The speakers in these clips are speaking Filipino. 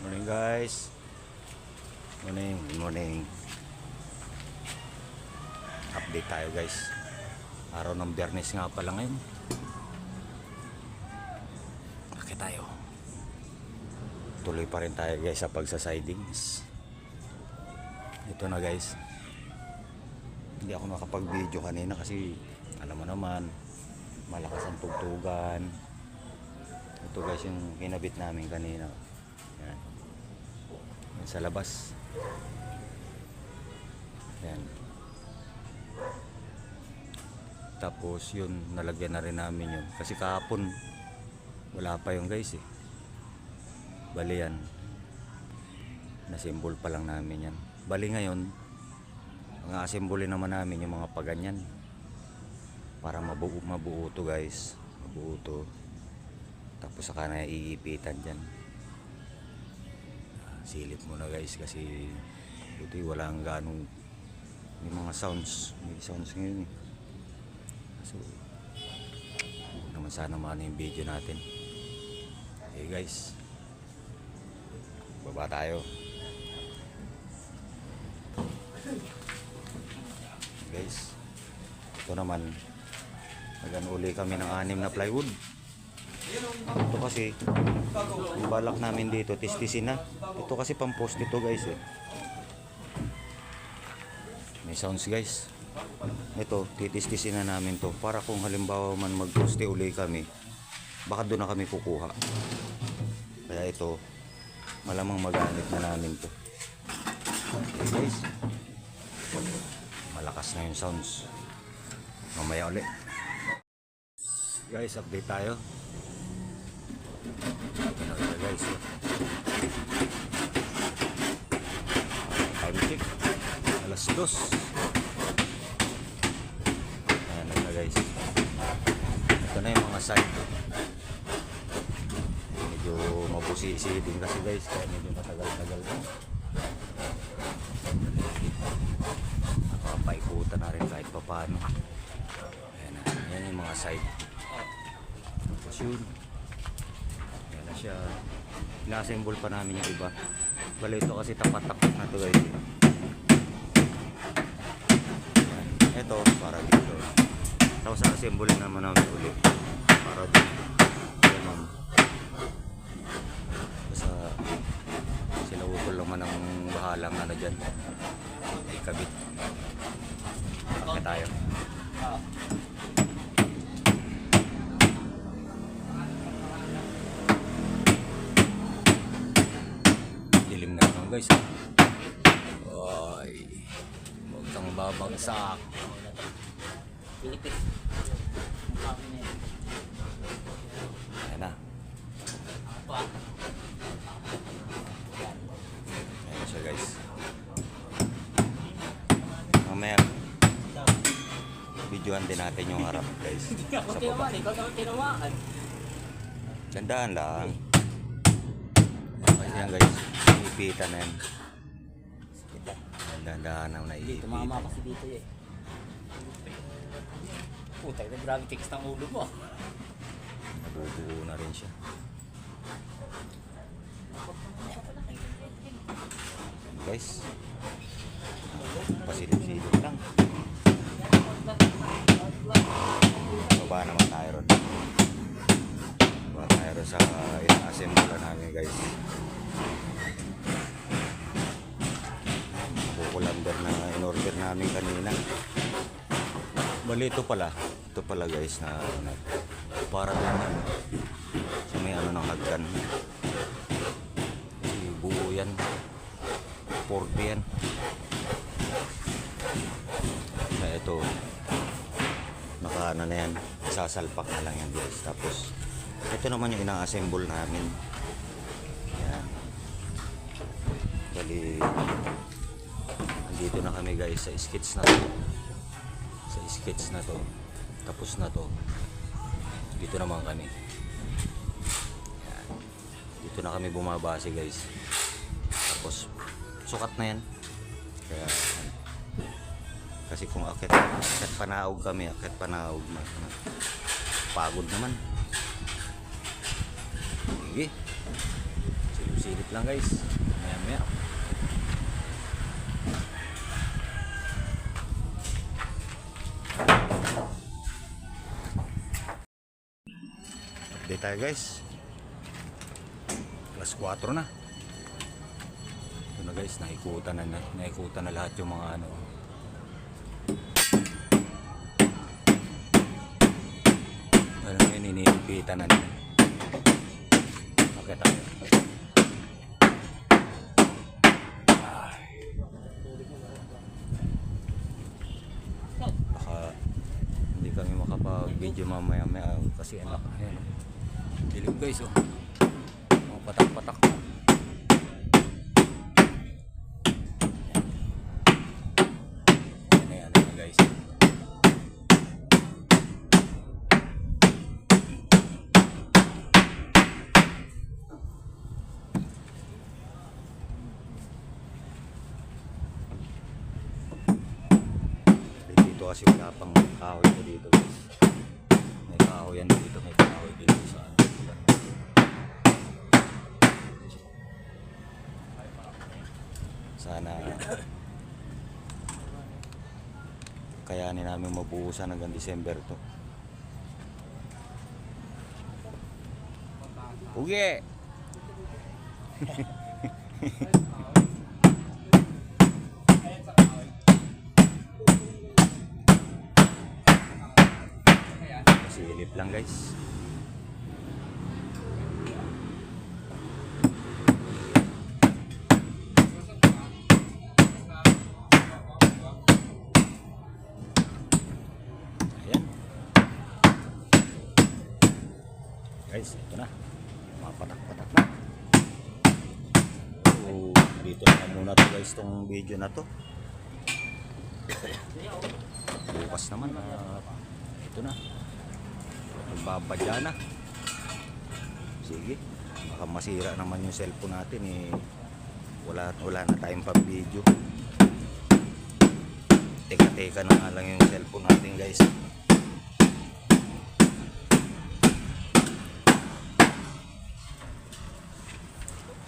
Morning guys. Morning, good morning. Update tayo guys. Araw ng Biyernes nga pala ngayon. Bakit tayo? Tuloy pa rin tayo guys sa pagsasidings. Ito na guys. Hindi ako nakapag-video kanina kasi alam mo naman, malakas ang tugtugan. Ito guys yung kinabit namin kanina. Yan. Yan sa labas. Yan. Tapos yun, nalagyan na rin namin yun. Kasi kahapon, wala pa yung guys eh. Bali yan. Nasimbol pa lang namin yan. Bali ngayon, ang asimboli naman namin yung mga paganyan. Para mabuo to guys. Mabuo to. Tapos saka na iipitan dyan. Silip muna guys kasi ito walang ganong may mga sounds. May sounds ngayon eh. So huwag naman sana maano yung video natin. Okay guys, baba tayo guys. Ito naman nag-uli kami ng 6 na plywood. Ito kasi yung balak namin dito tistisin na. Ito kasi pang post ito guys eh. May sounds guys. Ito titistisin na namin to para kung halimbawa man mag-poste uli kami, baka doon na kami kukuha. Kaya ito malamang magamit na namin to. Okay guys, malakas na yung sounds. Mamaya ulit guys, update tayo. Ito na guys. Time check. Alas 2. Ayan na guys. Ito na yung mga side. Medyo mabusi-isi din kasi guys. Kaya medyo matagal-tagal na. Nakapaikutan na rin kahit pa paano. Ayan na. Ayan yung mga side. Tapos yun. Siya ina-assemble pa namin yung iba. Bali ito kasi tapat-tapat na to guys. Ito para dito. Tapos assemble naman namin ulit para dito. Ayan ma'am. Basta sila utol naman ang bahalang ano dyan. Ikabit. Bakit tayo? Guys, ay, huwag kang babagsak. Ayan na. Ayan siya guys. Mamaya videoan din natin yung harap guys. Sa baba. Gandaan lang. Ayan guys. Ipitan na yan. Dahan-dahan na naiipitan. Tumama kasi dito eh. Putay na grabe tiks ng ulo mo. Nabubuo na rin siya. Guys, pasilip-silip lang. Baba naman tayo ron. Baba tayo ron sa ina-assemble namin guys. Colander na in-order namin kanina. Bali ito pala guys na para naman sa may ano ng hagdan. Kasi buo yan, 40 yan. Kaya ito naka ano na yan, sasalpak na lang yan guys. Tapos ito naman yung ina-assemble namin. Yan. Bali dito na kami guys sa sketch na to. Sa sketch na to. Tapos na to. Dito naman kami. Yan. Dito na kami bumabase guys. Tapos sukat na yan. Kaya kasi kung akit panaog kami, akit panaog na. Pagod naman. Sige. Silip lang guys. Maya maya. Update tayo guys. Plus 4 na. Ito na guys, naikutan na lahat yung mga ano. Ano yun, iniimpitan na nila. Okay tayo. Baka hindi kami makapag-video mamaya-maya kasi anak. Ayan. Dilim guys oh. Mga patak-patak na. Ayan na guys. Dito kasi wala pang kahoy ko dito guys. May kahoy yan dito, may kahoy dito sa ano. Sana kayanin namin mabuhusan hanggang December to. Uge! Silip lang guys. Ayan. Guys, ito na. Mapatak-patak na. So, dito na muna to guys tong video na to. Bukas naman ito na. Magbabadya na. Sige. Baka masira naman yung cellphone natin eh. Wala na tayong pang video. Teka na nga lang yung cellphone natin guys.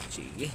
Sige.